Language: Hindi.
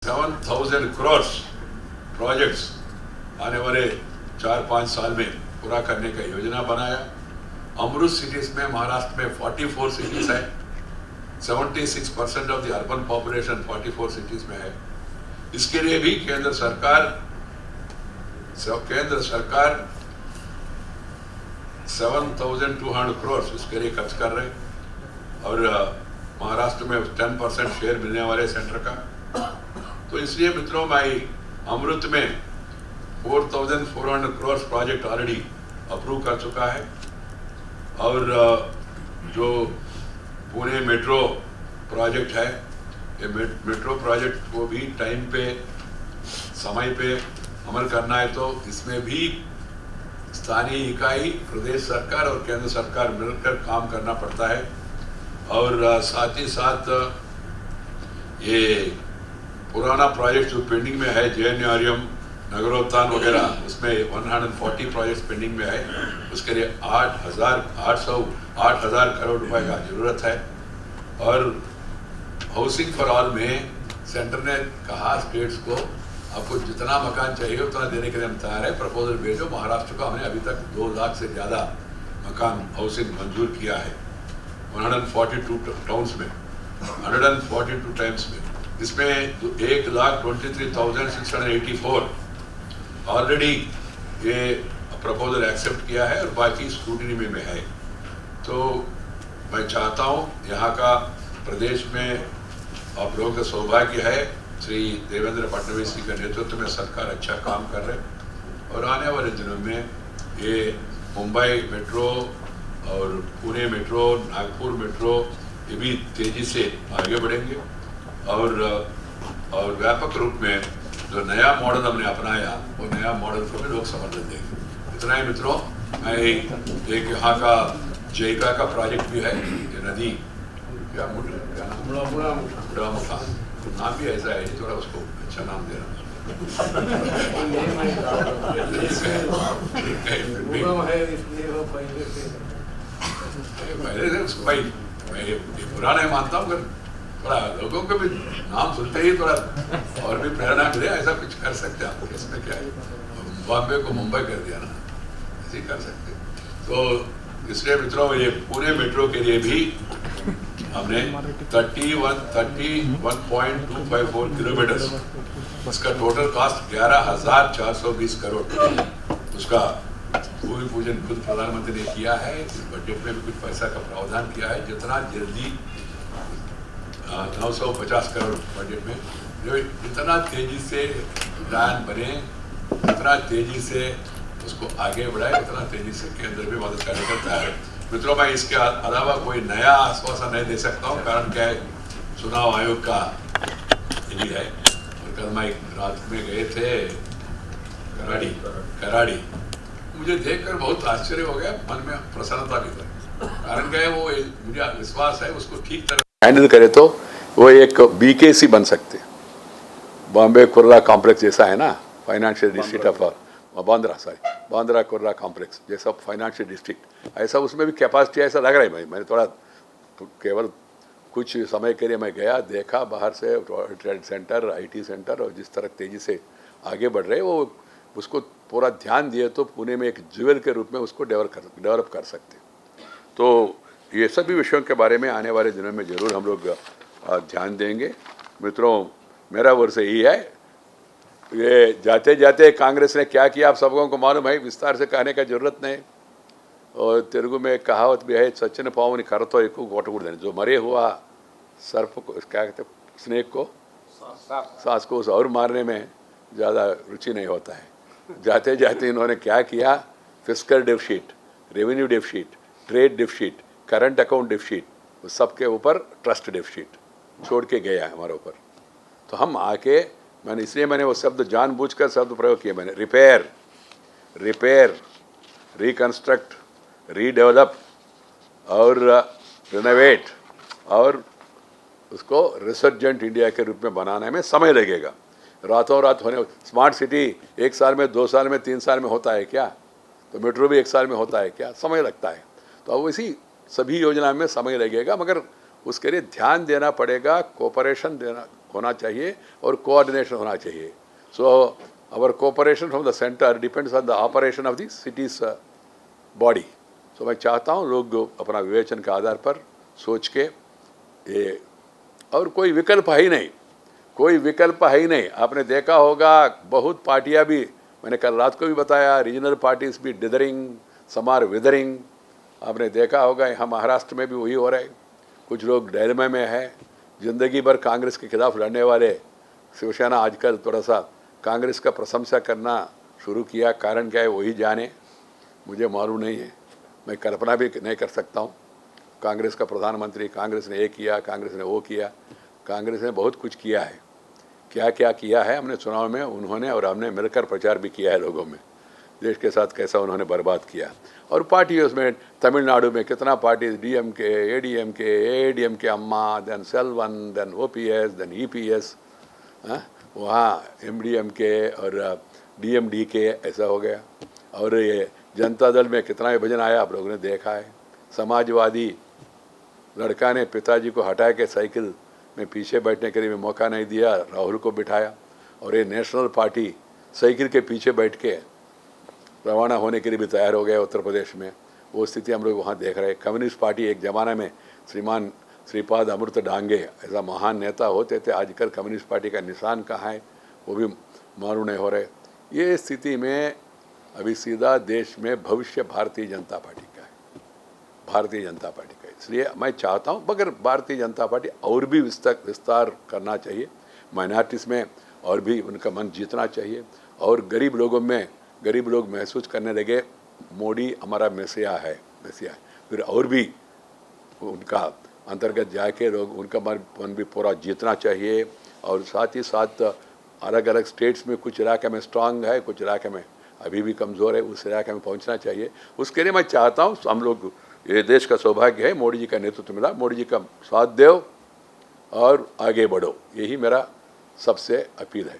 7,000 करोड़ प्रोजेक्ट्स आने वाले 4-5 साल में पूरा करने का योजना बनाया। अमृत सिटीज में महाराष्ट्र में 44 सिटीज है। 76% of the urban population 44 cities में है। इसके लिए भी केंद्र सरकार 7,200 करोड़ इसके लिए खर्च कर रहे हैं और महाराष्ट्र में 10% शेयर मिलने वाले सेंटर का। तो इसलिए मित्रों, मैं अमृत में 4,400 करोड़ प्रोजेक्ट ऑलरेडी अप्रूव कर चुका है और जो पुणे मेट्रो प्रोजेक्ट है, ये मेट्रो प्रोजेक्ट को भी टाइम पे समय पे अमल करना है। तो इसमें भी स्थानीय इकाई, प्रदेश सरकार और केंद्र सरकार मिलकर काम करना पड़ता है। और साथ ही साथ ये पुराना प्रोजेक्ट जो पेंडिंग में है, जेएनयूआरएम, नगरोत्थान वगैरह, उसमें 140 प्रोजेक्ट्स पेंडिंग में है। उसके लिए 8,000 करोड़ रुपए का जरूरत है। और हाउसिंग फॉर ऑल में सेंटर ने कहा स्टेट्स को, आपको जितना मकान चाहिए उतना देने के लिए हम तैयार है, प्रपोजल भेजो। महाराष्ट्र को हमने अभी तक 2 लाख से ज़्यादा मकान हाउसिंग मंजूर किया है 142 टाउन्स में, 142 टाइम्स में। इसमें 1,23,684 ऑलरेडी ये प्रपोजल एक्सेप्ट किया है और बाकी स्क्रूटिनी में है। तो मैं चाहता हूँ यहाँ का प्रदेश में आप लोगों का सौभाग्य है, श्री देवेंद्र फडणवीस जी के नेतृत्व में सरकार अच्छा काम कर रहे हैं और आने वाले दिनों में ये मुंबई मेट्रो और पुणे मेट्रो, नागपुर मेट्रो, ये भी तेजी से आगे बढ़ेंगे और व्यापक रूप में जो नया मॉडल हमने अपनाया वो नया मॉडल को भी लोग समर्थन देंगे। इतना ही मित्रों, मैं एक यहाँ का जयका का प्रोजेक्ट भी है, ये नदी क्या बुढ़ामुखा नाम भी ऐसा है, थोड़ा उसको अच्छा नाम देना पहले से उसको भाई मैं ये बुरा नहीं मानता हूँ, थोड़ा लोगों को भी नाम सुनते ही थोड़ा और भी प्रेरणा मिले, ऐसा कुछ कर सकते हैं। आप इसमें क्या है, बॉम्बे को मुंबई कर दिया ना, ऐसे कर सकते। तो इसलिए मित्रों, ये पुणे मेट्रो के लिए भी हमने 31.254 किलोमीटर, उसका टोटल कॉस्ट 11,420 करोड़, उसका भूमि पूजन खुद प्रधानमंत्री ने किया है। इस बजट में भी कुछ पैसा का प्रावधान किया है। जितना जल्दी 950 करोड़ बजट में जितना तेजी से प्लान बने, जितना तेजी से उसको आगे बढ़ाए, उतना तेजी से केंद्र भी मदद करने का तैयार है। मित्रों, मैं इसके अलावा कोई नया आश्वासन नहीं दे सकता हूँ, कारण क्या है, चुनाव आयोग का यही है। और कल मैं रात में गए थे कराड़ी, मुझे देखकर बहुत आश्चर्य हो गया, मन में प्रसन्नता भी था। कारण क्या है, वो मुझे विश्वास है उसको ठीक तरह हैंडल करे तो वो एक BKC बन सकते, बॉम्बे कुर्ला कॉम्प्लेक्स जैसा है ना, financial district of Bandra Kurla complex जैसा फाइनेंशियल डिस्ट्रिक्ट, ऐसा उसमें भी कैपेसिटी ऐसा लग रहा है। मैंने थोड़ा केवल कुछ समय के लिए मैं गया, देखा बाहर से ट्रेड सेंटर, IT सेंटर, और जिस तरह तेज़ी से आगे बढ़ रहे, वो उसको पूरा ध्यान दिए तो पुणे में एक ज्वेल के रूप में उसको डेवलप कर सकते। तो ये सभी विषयों के बारे में आने वाले दिनों में ज़रूर हम लोग ध्यान देंगे। मित्रों, मेरा वर्ष यही है, ये जाते जाते कांग्रेस ने क्या किया आप सब लोगों को मालूम है, विस्तार से कहने का जरूरत नहीं। और तेलुगु में एक कहावत भी है, सचिन पावनी करतो एक गोटगुड़, जो मरे हुआ सर्प को, क्या कहते, स्नेक को, सांस को और मारने में ज़्यादा रुचि नहीं होता है। जाते जाते इन्होंने क्या किया, fiscal deficit, revenue deficit, trade deficit, current account deficit, उस सब के ऊपर ट्रस्ट डेफिसिट छोड़ के गया हमारे ऊपर। तो हम आके मैंने वो शब्द जानबूझकर शब्द प्रयोग किए, मैंने रिपेयर, रिकंस्ट्रक्ट, रीडेवलप और रिनोवेट और उसको रिसर्जेंट इंडिया के रूप में बनाने में समय लगेगा। रातों रात होने, स्मार्ट सिटी 1 साल में, 2 साल में, 3 साल में होता है क्या? तो मेट्रो भी 1 साल में होता है क्या? समय लगता है। तो अब इसी सभी योजना में समय लगेगा, मगर उसके लिए ध्यान देना पड़ेगा, कोऑपरेशन देना होना चाहिए और कोऑर्डिनेशन होना चाहिए. सो our cooperation from the center depends on the operation of the city's body. So मैं चाहता हूँ लोग अपना विवेचन के आधार पर सोच के ये, और कोई विकल्प है ही नहीं, कोई विकल्प है ही नहीं. आपने देखा होगा बहुत पार्टियां भी, मैंने कल रात को भी बताया, रीजनल पार्टीज भी डिदरिंग, सम आर विदरिंग. आपने देखा होगा यहाँ महाराष्ट्र में भी वही हो रहा है. कुछ लोग डायलेमा में है. जिंदगी भर कांग्रेस के खिलाफ लड़ने वाले शिवसेना आजकल थोड़ा सा कांग्रेस का प्रशंसा करना शुरू किया. कारण क्या है वही जाने, मुझे मालूम नहीं है, मैं कल्पना भी नहीं कर सकता हूँ. कांग्रेस का प्रधानमंत्री, कांग्रेस ने ये किया, कांग्रेस ने वो किया. कांग्रेस ने बहुत कुछ किया है. क्या क्या किया है हमने चुनाव में, उन्होंने और हमने मिलकर प्रचार भी किया है लोगों में, देश के साथ कैसा उन्होंने बर्बाद किया. और पार्टी उसमें तमिलनाडु में कितना party, DMK, ADMK, AADMK, Amma, then Selvan, then OPS, then EPS, वहाँ MDMK और DMDK ऐसा हो गया. और ये जनता दल में कितना विभाजन आया आप लोगों ने देखा है. समाजवादी लड़का ने पिताजी को हटा के साइकिल में पीछे बैठने के लिए मौका नहीं दिया, राहुल को बिठाया. और ये नेशनल पार्टी साइकिल के पीछे बैठ के रवाना होने के लिए भी तैयार हो गया उत्तर प्रदेश में. वो स्थिति हम लोग वहाँ देख रहे हैं. कम्युनिस्ट पार्टी एक ज़माने में श्रीमान श्रीपाद अमृत डांगे ऐसा महान नेता होते थे. आजकल कम्युनिस्ट पार्टी का निशान कहाँ है वो भी मालूम नहीं हो रहे. ये स्थिति में अभी सीधा देश में भविष्य भारतीय जनता पार्टी का है, भारतीय जनता पार्टी का. इसलिए मैं चाहता हूँ मगर भारतीय जनता पार्टी और भी विस्तार करना चाहिए. माइनॉरिटीज़ में और भी उनका मन जीतना चाहिए. और गरीब लोगों में, गरीब लोग महसूस करने लगे मोदी हमारा मैसिया है. फिर और भी उनका अंतर्गत जाके लोग उनका मन भी पूरा जीतना चाहिए. और साथ ही साथ अलग अलग स्टेट्स में कुछ इलाके में स्ट्रांग है, कुछ इलाके में अभी भी कमज़ोर है, उस इलाके में पहुंचना चाहिए. उसके लिए मैं चाहता हूं हम लोग, ये देश का सौभाग्य है मोदी जी का नेतृत्व मिला, मोदी जी का साथ दो और आगे बढ़ो, यही मेरा सबसे अपील है.